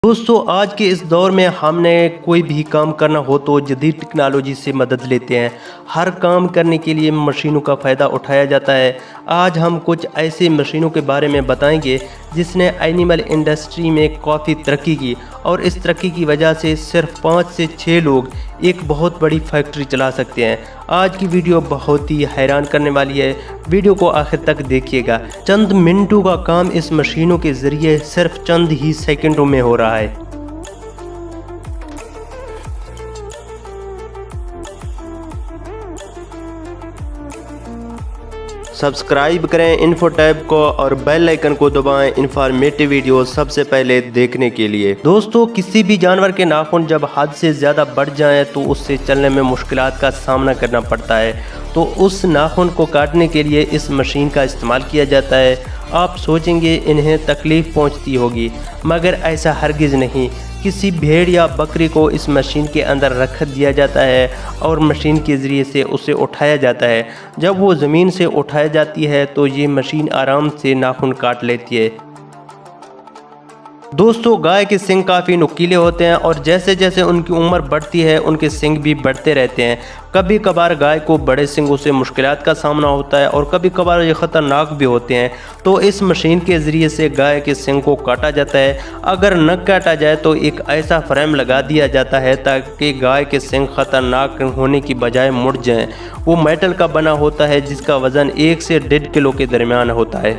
दोस्तों आज के इस दौर में हमने कोई भी काम करना हो तो जदीद टेक्नोलॉजी से मदद लेते हैं। हर काम करने के लिए मशीनों का फ़ायदा उठाया जाता है। आज हम कुछ ऐसे मशीनों के बारे में बताएंगे जिसने एनिमल इंडस्ट्री में काफ़ी तरक्की की और इस तरक्की की वजह से सिर्फ 5 से 6 लोग एक बहुत बड़ी फैक्ट्री चला सकते हैं। आज की वीडियो बहुत ही हैरान करने वाली है, वीडियो को आखिर तक देखिएगा। चंद मिनटों का काम इस मशीनों के ज़रिए सिर्फ चंद ही सेकंडों में हो रहा है। सब्सक्राइब करें इन्फो टैब को और बेल आइकन को दबाएं इन्फॉर्मेटिव वीडियो सबसे पहले देखने के लिए। दोस्तों किसी भी जानवर के नाखून जब हद से ज़्यादा बढ़ जाएं तो उससे चलने में मुश्किलात का सामना करना पड़ता है, तो उस नाखून को काटने के लिए इस मशीन का इस्तेमाल किया जाता है। आप सोचेंगे इन्हें तकलीफ़ पहुंचती होगी, मगर ऐसा हरगिज़ नहीं। किसी भेड़ या बकरी को इस मशीन के अंदर रख दिया जाता है और मशीन के ज़रिए से उसे उठाया जाता है। जब वो ज़मीन से उठाई जाती है तो ये मशीन आराम से नाखून काट लेती है। दोस्तों गाय के सींग काफ़ी नुकीले होते हैं और जैसे जैसे उनकी उम्र बढ़ती है उनके सींग भी बढ़ते रहते हैं। कभी कभार गाय को बड़े सींगों से मुश्किलात का सामना होता है और कभी कभार ये ख़तरनाक भी होते हैं, तो इस मशीन के ज़रिए से गाय के सींग को काटा जाता है। अगर न काटा जाए तो एक ऐसा फ्रेम लगा दिया जाता है ताकि गाय के सींग ख़तरनाक होने की बजाय मुड़ जाएँ। वो मेटल का बना होता है जिसका वज़न 1 से 1.5 किलो के दरमियान होता है।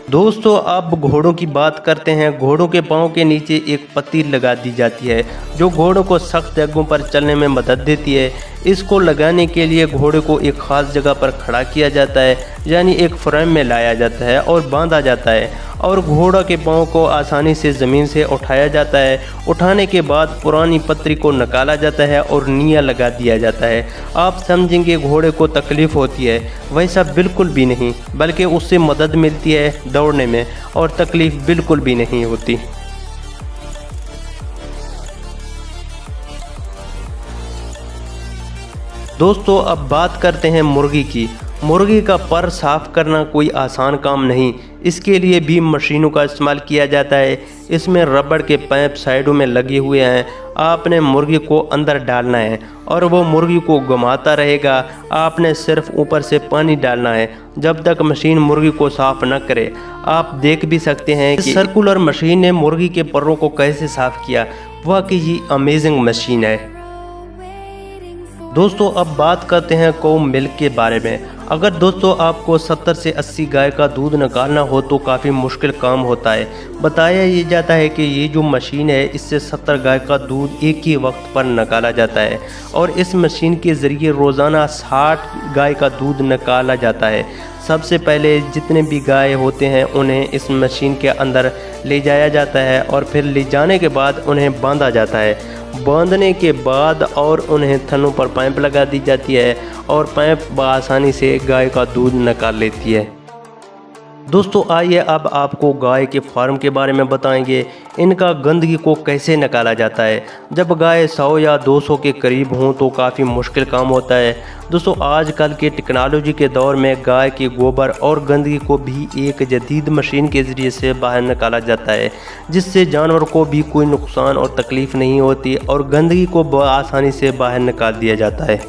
दोस्तों अब घोड़ों की बात करते हैं। घोड़ों के पाँव के नीचे एक पत्ती लगा दी जाती है जो घोड़ों को सख्त जगहों पर चलने में मदद देती है। इसको लगाने के लिए घोड़े को एक ख़ास जगह पर खड़ा किया जाता है, यानी एक फ्रेम में लाया जाता है और बांधा जाता है और घोड़ा के पाँव को आसानी से ज़मीन से उठाया जाता है। उठाने के बाद पुरानी पत्ती को निकाला जाता है और निया लगा दिया जाता है। आप समझेंगे घोड़े को तकलीफ़ होती है, वैसा बिल्कुल भी नहीं, बल्कि उससे मदद मिलती है दौड़ने में और तकलीफ़ बिल्कुल भी नहीं होती। दोस्तों अब बात करते हैं मुर्गी की। मुर्गी का पर साफ़ करना कोई आसान काम नहीं, इसके लिए भी मशीनों का इस्तेमाल किया जाता है। इसमें रबड़ के पाइप साइडों में लगे हुए हैं। आपने मुर्गी को अंदर डालना है और वो मुर्गी को घुमाता रहेगा। आपने सिर्फ ऊपर से पानी डालना है जब तक मशीन मुर्गी को साफ़ न करे। आप देख भी सकते हैं कि सर्कुलर मशीन ने मुर्गी के परों को कैसे साफ़ किया। वाकई ये अमेजिंग मशीन है। दोस्तों अब बात करते हैं कौ मिल्क के बारे में। अगर दोस्तों आपको 70 से 80 गाय का दूध निकालना हो तो काफ़ी मुश्किल काम होता है। बताया ये जाता है कि ये जो मशीन है इससे 70 गाय का दूध एक ही वक्त पर निकाला जाता है और इस मशीन के ज़रिए रोज़ाना 60 गाय का दूध निकाला जाता है। सबसे पहले जितने भी गाय होते हैं उन्हें इस मशीन के अंदर ले जाया जाता है और फिर ले जाने के बाद उन्हें बांधा जाता है। बांधने के बाद और उन्हें थनों पर पाइप लगा दी जाती है और पाइप बआसानी से गाय का दूध निकाल लेती है। दोस्तों आइए अब आपको गाय के फार्म के बारे में बताएंगे। इनका गंदगी को कैसे निकाला जाता है। जब गाय 100 या 200 के करीब हों तो काफ़ी मुश्किल काम होता है। दोस्तों आजकल के टेक्नोलॉजी के दौर में गाय के गोबर और गंदगी को भी एक जदीद मशीन के ज़रिए से बाहर निकाला जाता है, जिससे जानवर को भी कोई नुकसान और तकलीफ़ नहीं होती और गंदगी को आसानी से बाहर निकाल दिया जाता है।